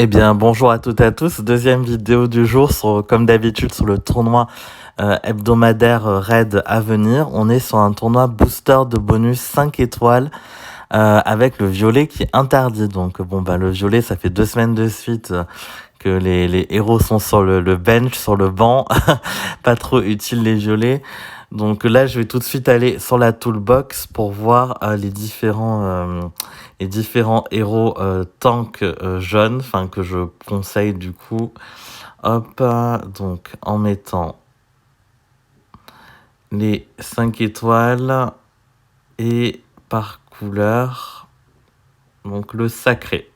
Eh bien, bonjour à toutes et à tous. Deuxième vidéo du jour, comme d'habitude, sur le tournoi hebdomadaire Raid à venir. On est sur un tournoi booster de bonus 5 étoiles avec le violet qui est interdit. Donc, le violet, ça fait 2 semaines de suite que les héros sont sur le bench, sur le banc. Pas trop utile les violets. Donc là, je vais tout de suite aller sur la toolbox pour voir les différents héros tank jaunes, que je conseille du coup. Hop, donc en mettant les 5 étoiles et par couleur, donc le sacré.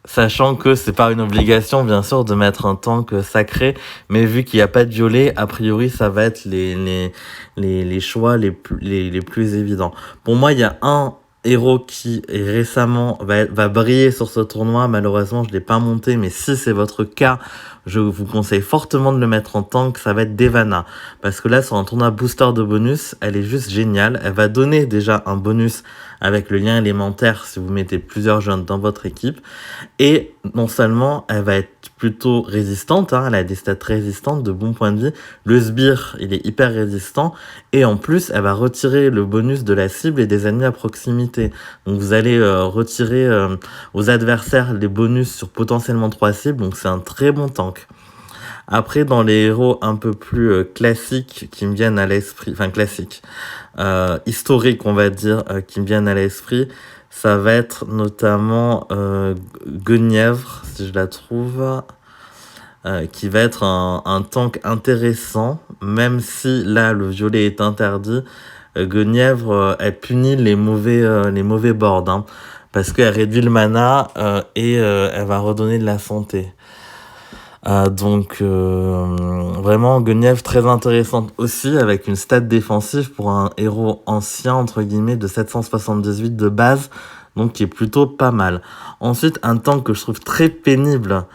Sachant que c'est pas une obligation, bien sûr, de mettre un tank sacré, mais vu qu'il n'y a pas de violet, a priori, ça va être les choix les plus évidents. Pour moi, il y a un héros qui récemment va briller sur ce tournoi. Malheureusement, je l'ai pas monté, mais si c'est votre cas, je vous conseille fortement de le mettre en tank. Ça va être Devana, parce que là, sur un tournoi booster de bonus, elle est juste géniale. Elle va donner déjà un bonus avec le lien élémentaire si vous mettez plusieurs jeunes dans votre équipe. Et non seulement elle va être plutôt résistante, elle a des stats résistantes, de bons points de vie. Le sbire, il est hyper résistant. Et en plus, elle va retirer le bonus de la cible et des ennemis à proximité. Donc vous allez retirer aux adversaires les bonus sur potentiellement 3 cibles. Donc c'est un très bon tank. Après, dans les héros un peu plus classiques qui me viennent à l'esprit, historiques on va dire, qui me viennent à l'esprit, ça va être notamment Guenièvre, si je la trouve, qui va être un tank intéressant, même si là le violet est interdit. Guenièvre, elle punit les mauvais boards, parce qu'elle réduit le mana et elle va redonner de la santé. Vraiment Guenièvre très intéressante aussi, avec une stat défensive pour un héros ancien entre guillemets de 778 de base, donc qui est plutôt pas mal. Ensuite, un tank que je trouve très pénible,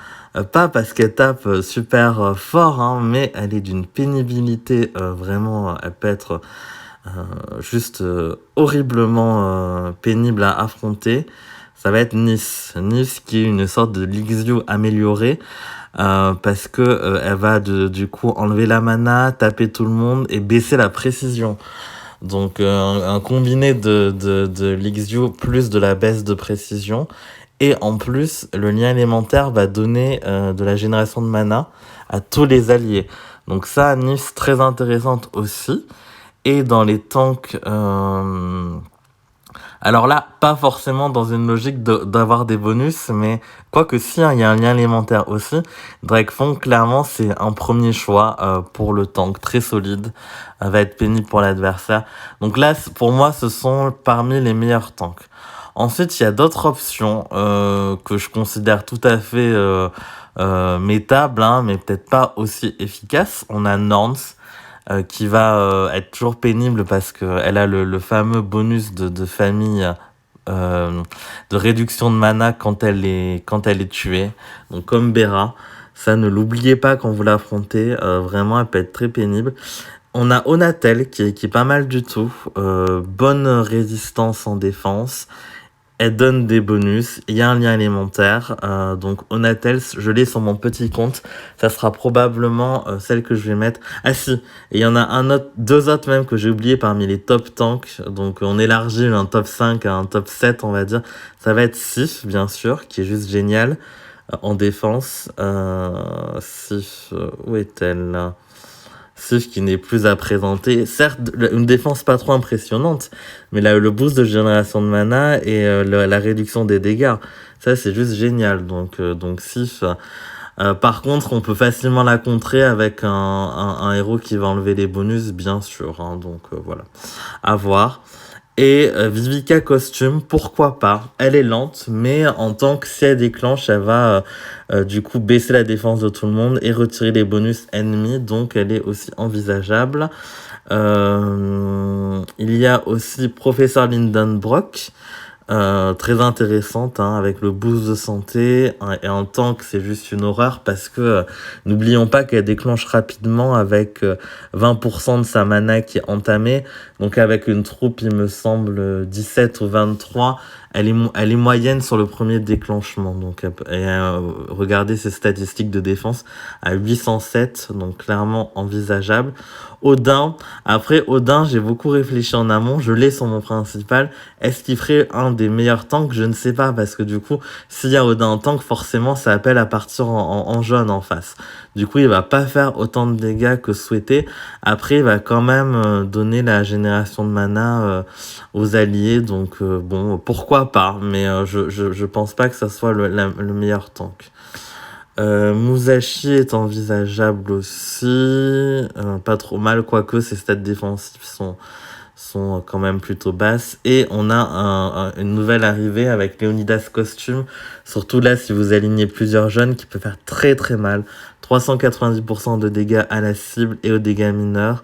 pas parce qu'elle tape super fort, mais elle est d'une pénibilité vraiment, elle peut être juste horriblement pénible à affronter. Ça va être Nice qui est une sorte de Lixio améliorée. Parce que elle va du coup enlever la mana, taper tout le monde et baisser la précision. Donc un combiné de Lixio plus de la baisse de précision. Et en plus, le lien élémentaire va donner de la génération de mana à tous les alliés. Donc ça, Nice, très intéressante aussi. Et dans les tanks... alors là, pas forcément dans une logique d'avoir des bonus, mais quoique si, il y a un lien élémentaire aussi. Drakefang, clairement, c'est un premier choix pour le tank, très solide, va être pénible pour l'adversaire. Donc là, pour moi, ce sont parmi les meilleurs tanks. Ensuite, il y a d'autres options que je considère tout à fait métables, mais peut-être pas aussi efficaces. On a Norns, qui va être toujours pénible parce qu'elle a le fameux bonus de famille de réduction de mana quand elle est tuée. Donc comme Bera, ça ne l'oubliez pas quand vous l'affrontez, vraiment elle peut être très pénible. On a Onatel qui est pas mal du tout, bonne résistance en défense. Elle donne des bonus, il y a un lien élémentaire, donc Onatel, je l'ai sur mon petit compte, ça sera probablement celle que je vais mettre. Ah si, et il y en a deux autres même que j'ai oublié parmi les top tanks, donc on élargit un top 5 à un top 7 on va dire. Ça va être Sif bien sûr, qui est juste génial en défense. Sif, où est-elle là? Sif qui n'est plus à présenter. Certes, une défense pas trop impressionnante, mais là, le boost de génération de mana et la réduction des dégâts, ça c'est juste génial. Donc Sif. Par contre, on peut facilement la contrer avec un héros qui va enlever les bonus, bien sûr. Donc voilà, à voir. Et Vivica costume, pourquoi pas? Elle est lente, mais en tant que si elle déclenche, elle va du coup baisser la défense de tout le monde et retirer les bonus ennemis, donc elle est aussi envisageable. Il y a aussi Professeur Lindenbrock, très intéressante, avec le boost de santé, et en tank c'est juste une horreur parce que n'oublions pas qu'elle déclenche rapidement avec 20% de sa mana qui est entamée, donc avec une troupe il me semble 17 ou 23, elle est moyenne sur le premier déclenchement. Donc, regardez ses statistiques de défense à 807, donc clairement envisageable. Odin, après Odin, j'ai beaucoup réfléchi en amont, je l'ai sur mon principal. Est-ce qu'il ferait un des meilleurs tanks? Je ne sais pas, parce que du coup, s'il y a Odin en tank, forcément, ça appelle à partir en jaune en face. Du coup, il va pas faire autant de dégâts que souhaité. Après, il va quand même donner la génération de mana aux alliés. Donc, bon, pourquoi pas. Mais je pense pas que ça soit le meilleur tank. Musashi est envisageable aussi. Pas trop mal, quoique ses stats défensifs sont quand même plutôt basses. Et on a une nouvelle arrivée avec Léonidas Costume. Surtout là, si vous alignez plusieurs jeunes, qui peut faire très très mal. 390% de dégâts à la cible et aux dégâts mineurs.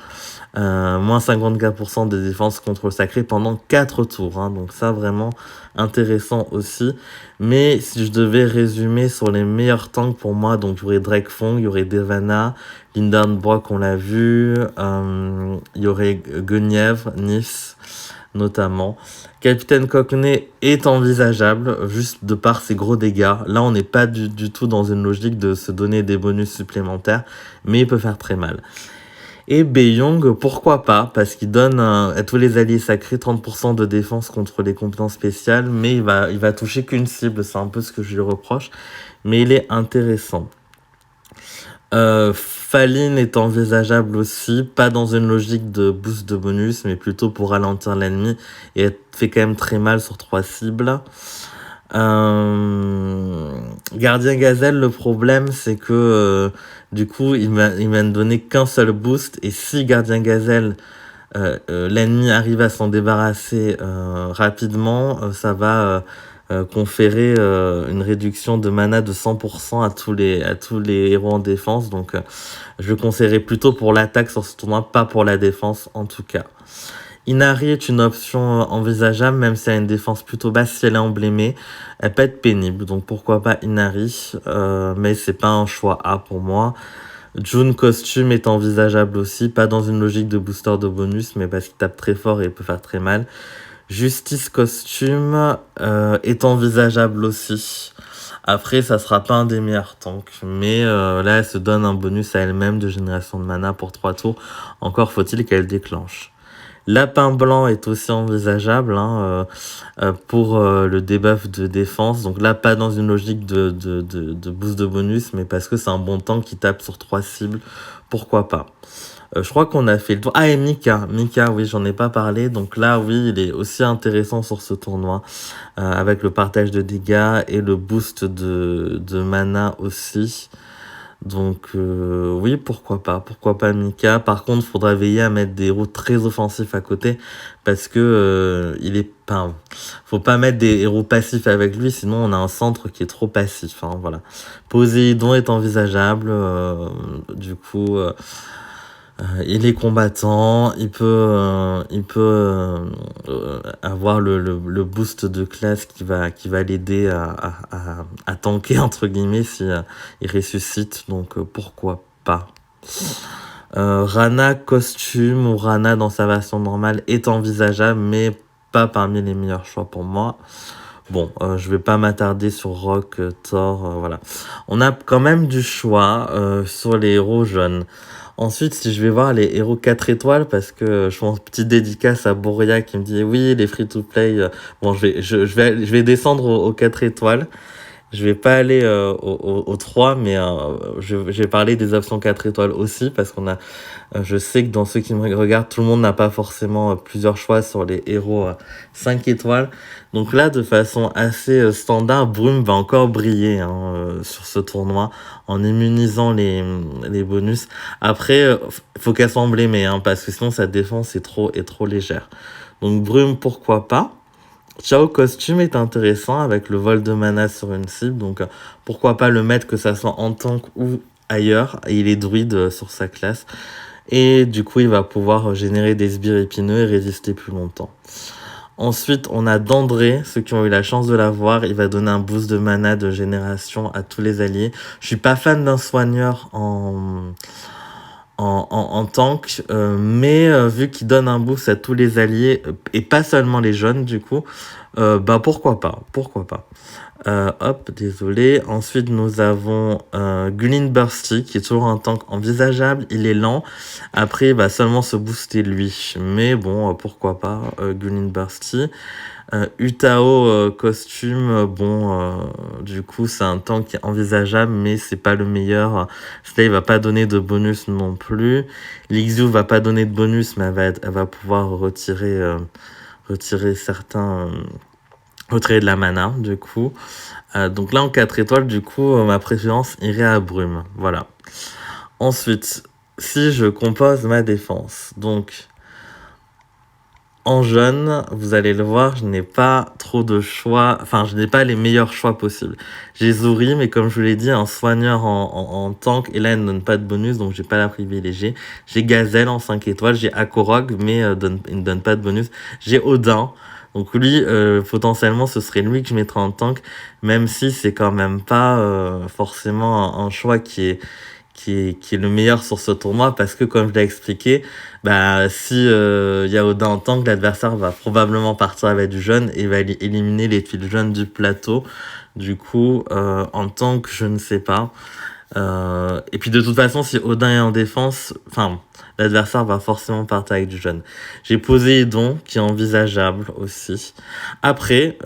Moins 54% de défense contre le sacré pendant 4 tours. Hein. Donc ça, vraiment intéressant aussi. Mais si je devais résumer sur les meilleurs tanks pour moi, donc il y aurait Drakefong, il y aurait Devana, Lindenbrock, on l'a vu, il y aurait Guenièvre, Nice notamment. Capitaine Cockney est envisageable, juste de par ses gros dégâts. Là, on n'est pas du tout dans une logique de se donner des bonus supplémentaires, mais il peut faire très mal. Et Beiyong, pourquoi pas, parce qu'il donne à tous les alliés sacrés 30% de défense contre les compétences spéciales, mais il va toucher qu'une cible, c'est un peu ce que je lui reproche, mais il est intéressant. Faline est envisageable aussi, pas dans une logique de boost de bonus, mais plutôt pour ralentir l'ennemi, et elle fait quand même très mal sur 3 cibles. Gardien Gazelle, le problème c'est que du coup il m'a ne donné qu'un seul boost, et si Gardien Gazelle l'ennemi arrive à s'en débarrasser rapidement, ça va conférer une réduction de mana de 100% à tous les héros en défense. Donc je le conseillerais plutôt pour l'attaque sur ce tournoi, pas pour la défense en tout cas. Inari est une option envisageable, même si elle a une défense plutôt basse. Si elle est emblémée, elle peut être pénible, donc pourquoi pas Inari, mais c'est pas un choix A pour moi. June Costume est envisageable aussi, pas dans une logique de booster de bonus, mais parce qu'il tape très fort et il peut faire très mal. Justice Costume est envisageable aussi. Après, ça sera pas un des meilleurs tanks, mais là, elle se donne un bonus à elle-même de génération de mana pour 3 tours. Encore faut-il qu'elle déclenche. Lapin Blanc est aussi envisageable pour le debuff de défense. Donc là, pas dans une logique de boost de bonus, mais parce que c'est un bon tank qui tape sur 3 cibles. Pourquoi pas. Je crois qu'on a fait le tour. Ah, et Mika. Mika, oui, j'en ai pas parlé. Donc là, oui, il est aussi intéressant sur ce tournoi. Avec le partage de dégâts et le boost de mana aussi. Donc oui, pourquoi pas Mika. Par contre, il faudra veiller à mettre des héros très offensifs à côté, parce que il est pas, faut pas mettre des héros passifs avec lui, sinon on a un centre qui est trop passif. Hein, voilà. Poséidon est envisageable, du coup. Il est combattant, il peut avoir le boost de classe qui va l'aider à tanker entre guillemets si il ressuscite, donc pourquoi pas. Rana Costume ou Rana dans sa version normale est envisageable, mais pas parmi les meilleurs choix pour moi. Bon, je vais pas m'attarder sur Rock, Thor, voilà. On a quand même du choix sur les héros jeunes. Ensuite, si je vais voir les héros 4 étoiles, parce que je fais une petite dédicace à Boria qui me dit oui, les free-to-play, bon, je vais descendre aux 4 étoiles. Je vais pas aller au 3, mais je vais parler des options 4 étoiles aussi, parce je sais que dans ceux qui me regardent, tout le monde n'a pas forcément plusieurs choix sur les héros 5 étoiles. Donc là, de façon assez standard, Brume va encore briller sur ce tournoi en immunisant les bonus. Après, faut qu'elle soit emblémée, parce que sinon sa défense est trop légère. Donc Brume, pourquoi pas. Chao Costume est intéressant avec le vol de mana sur une cible, donc pourquoi pas le mettre, que ça soit en tank ou ailleurs, et il est druide sur sa classe, et du coup il va pouvoir générer des sbires épineux et résister plus longtemps. Ensuite on a Dandré, ceux qui ont eu la chance de l'avoir, il va donner un boost de mana de génération à tous les alliés. Je suis pas fan d'un soigneur en tank, mais vu qu'il donne un boost à tous les alliés, et pas seulement les jeunes du coup, bah pourquoi pas, pourquoi pas. Hop, désolé. Ensuite, nous avons Gulin Bursty, qui est toujours un tank envisageable. Il est lent. Après, il va seulement se booster lui. Mais bon, pourquoi pas, Gulin Bursty. Utao costume, du coup, c'est un tank qui est envisageable, mais c'est pas le meilleur. Celui-là, il va pas donner de bonus non plus. Lixu va pas donner de bonus, mais elle va pouvoir retirer certains... retirer de la mana, du coup. Donc là, en 4 étoiles, du coup, ma préférence irait à Brume. Voilà. Ensuite, si je compose ma défense, donc en jaune, vous allez le voir, je n'ai pas trop de choix, enfin, je n'ai pas les meilleurs choix possibles. J'ai Zuri, mais comme je vous l'ai dit, un soigneur en tank, et là, elle ne donne pas de bonus, donc je vais pas la privilégier. J'ai Gazelle en 5 étoiles, j'ai Akorog, mais il ne donne pas de bonus. J'ai Odin. Donc lui, potentiellement, ce serait lui que je mettrais en tank, même si c'est quand même pas forcément un choix qui est le meilleur sur ce tournoi, parce que comme je l'ai expliqué, bah si y a Odin en tank, l'adversaire va probablement partir avec du jaune et va éliminer les tuiles jaunes du plateau. Du coup, en tank, je ne sais pas. Et puis de toute façon, si Odin est en défense, enfin, l'adversaire va forcément partir avec du jaune. J'ai Poséidon, qui est envisageable aussi. Après,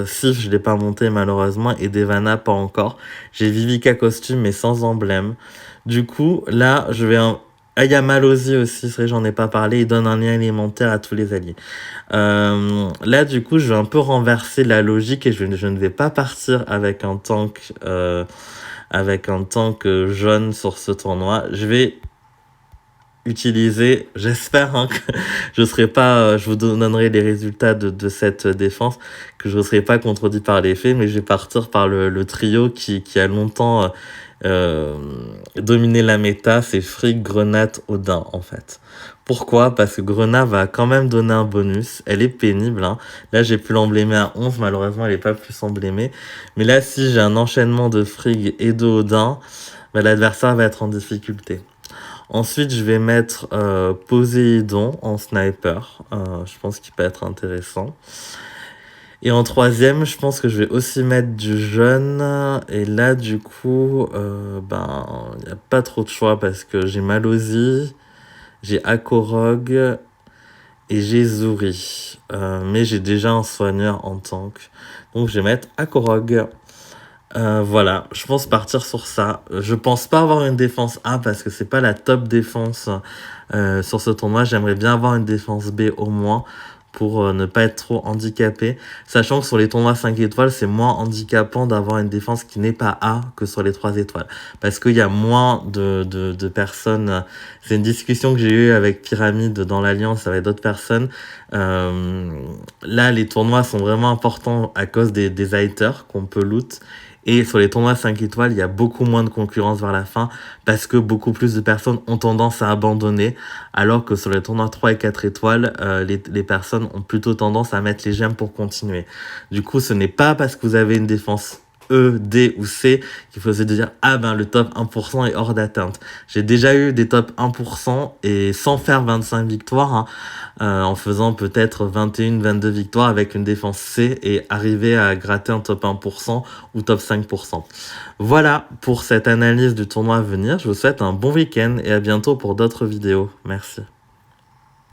Sif, je l'ai pas monté malheureusement, et Devana, pas encore. J'ai Vivica costume, mais sans emblème. Du coup, là, je vais... Ah, il y a Malozzi aussi, c'est vrai, j'en ai pas parlé, il donne un lien élémentaire à tous les alliés. Là, du coup, je vais un peu renverser la logique et je ne vais pas partir avec un tank jaune sur ce tournoi. Je vais utiliser, j'espère que je serai pas, je vous donnerai les résultats de cette défense, que je ne serai pas contredit par les faits, mais je vais partir par le trio qui a longtemps dominé la méta, c'est Frigg, Grenade, Odin en fait. Pourquoi? Parce que Grenade va quand même donner un bonus, elle est pénible, hein. Là j'ai pu l'emblémer à 11, malheureusement elle est pas plus emblémée, mais là si j'ai un enchaînement de Frigg et de Odin, bah, l'adversaire va être en difficulté. Ensuite, je vais mettre Poséidon en sniper. Je pense qu'il peut être intéressant. Et en troisième, je pense que je vais aussi mettre du jaune. Et là, du coup, il n'y a pas trop de choix parce que j'ai Malozzi, j'ai Akorog et j'ai Zuri. Mais j'ai déjà un soigneur en tank. Donc, je vais mettre Akorog. Voilà, je pense partir sur ça. Je pense pas avoir une défense A parce que c'est pas la top défense sur ce tournoi. J'aimerais bien avoir une défense B au moins pour ne pas être trop handicapé. Sachant que sur les tournois 5 étoiles, c'est moins handicapant d'avoir une défense qui n'est pas A que sur les 3 étoiles. Parce qu'il y a moins de personnes. C'est une discussion que j'ai eue avec Pyramide dans l'Alliance avec d'autres personnes. Là, les tournois sont vraiment importants à cause des haters qu'on peut loot. Et sur les tournois 5 étoiles, il y a beaucoup moins de concurrence vers la fin parce que beaucoup plus de personnes ont tendance à abandonner, alors que sur les tournois 3 et 4 étoiles, les personnes ont plutôt tendance à mettre les gemmes pour continuer. Du coup, ce n'est pas parce que vous avez une défense E, D ou C qu'il faut se dire ah ben le top 1% est hors d'atteinte. J'ai déjà eu des top 1% et sans faire 25 victoires, hein, en faisant peut-être 21-22 victoires avec une défense C et arriver à gratter un top 1% ou top 5%. Voilà pour cette analyse du tournoi à venir. Je vous souhaite un bon week-end et à bientôt pour d'autres vidéos. Merci.